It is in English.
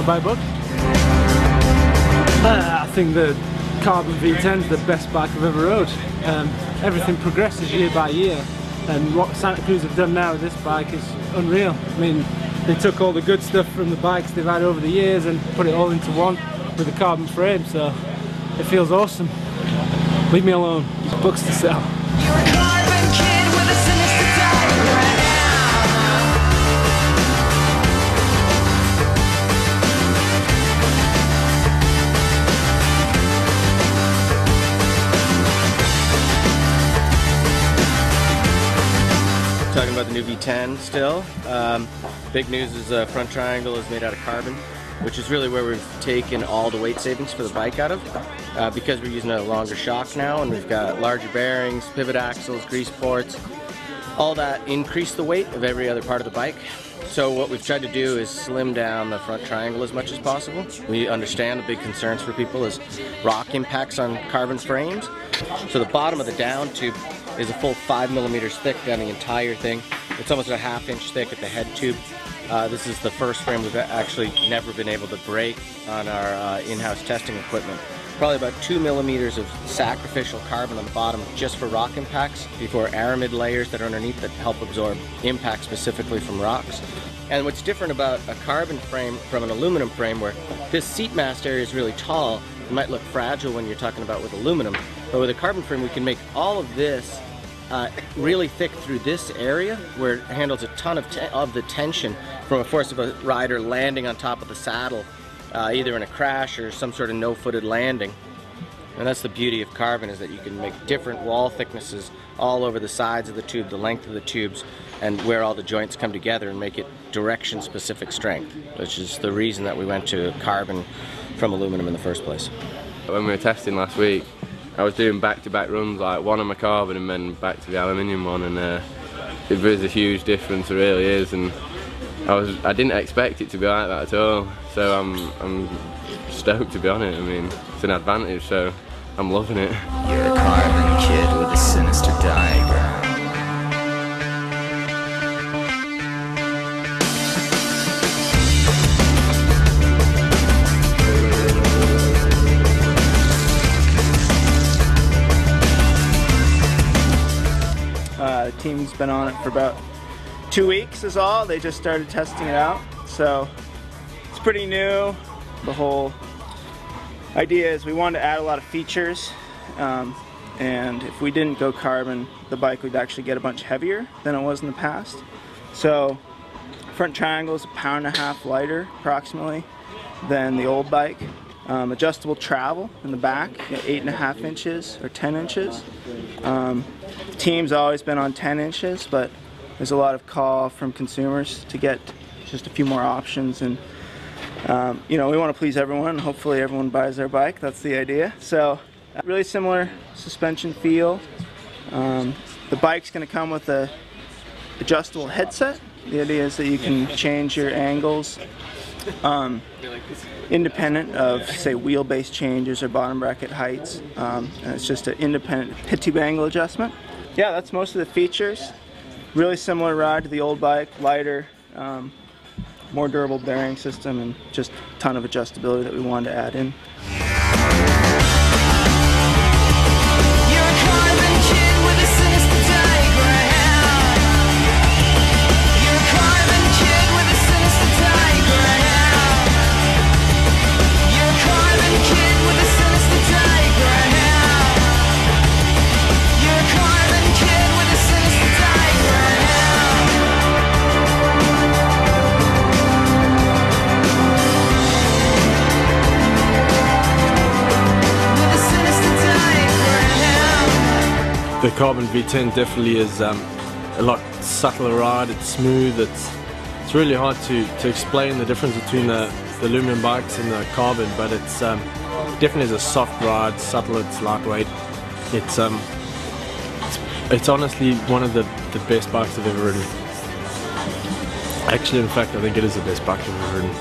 want to buy a book? I think the Carbon V10 is the best bike I've ever rode. Everything progresses year by year, and what Santa Cruz have done now with this bike is unreal. I mean, they took all the good stuff from the bikes they've had over the years and put it all into one with a carbon frame, so it feels awesome. Leave me alone. Books to sell. You're a carbon kid with a sinister diagram. Talking about the new V10 still. Big news is the front triangle is made out of carbon, which is really where we've taken all the weight savings for the bike out of, because we're using a longer shock now and we've got larger bearings, pivot axles, grease ports. All that increase the weight of every other part of the bike. So what we've tried to do is slim down the front triangle as much as possible. We understand the big concerns for people is rock impacts on carbon frames. So the bottom of the down tube is a full 5 millimeters thick down the entire thing. It's almost a ½ inch thick at the head tube. This is the first frame we've actually never been able to break on our in-house testing equipment. Probably about 2 millimeters of sacrificial carbon on the bottom just for rock impacts before aramid layers that are underneath that help absorb impact specifically from rocks. And what's different about a carbon frame from an aluminum frame, where this seat mast area is really tall, it might look fragile when you're talking about with aluminum, but with a carbon frame we can make all of this really thick through this area where it handles a ton of the tension from a force of a rider landing on top of the saddle, either in a crash or some sort of no-footed landing. And that's the beauty of carbon, is that you can make different wall thicknesses all over the sides of the tube, the length of the tubes, and where all the joints come together and make it direction-specific strength, which is the reason that we went to carbon from aluminum in the first place. When we were testing last week, I was doing back-to-back runs, like one on my carbon and then back to the aluminium one, and it is a huge difference, it really is, and I didn't expect it to be like that at all, so I'm stoked to be on it. I mean, it's an advantage, so I'm loving it. You're a carbon kid with a sinister diagram. The team's been on it for about 2 weeks is all. They just started testing it out, so it's pretty new. The whole idea is we wanted to add a lot of features, and if we didn't go carbon, the bike would actually get a bunch heavier than it was in the past. So front triangle is 1.5 pounds lighter approximately than the old bike. Adjustable travel in the back, 8.5 inches or 10 inches. The team's always been on 10 inches, but there's a lot of call from consumers to get just a few more options, and you know, we want to please everyone, and hopefully everyone buys their bike. That's the idea. So really similar suspension feel. The bike's going to come with a adjustable headset. The idea is that you can change your angles independent of, say, wheelbase changes or bottom bracket heights. And it's just an independent pit tube angle adjustment. Yeah, that's most of the features. Really similar ride to the old bike, lighter, more durable bearing system, and just a ton of adjustability that we wanted to add in. The Carbon V10 definitely is a lot subtler ride. It's smooth. It's really hard to explain the difference between the aluminum bikes and the carbon, but it's definitely is a soft ride, subtle. It's lightweight. It's honestly one of the best bikes I've ever ridden. Actually, in fact, I think it is the best bike I've ever ridden.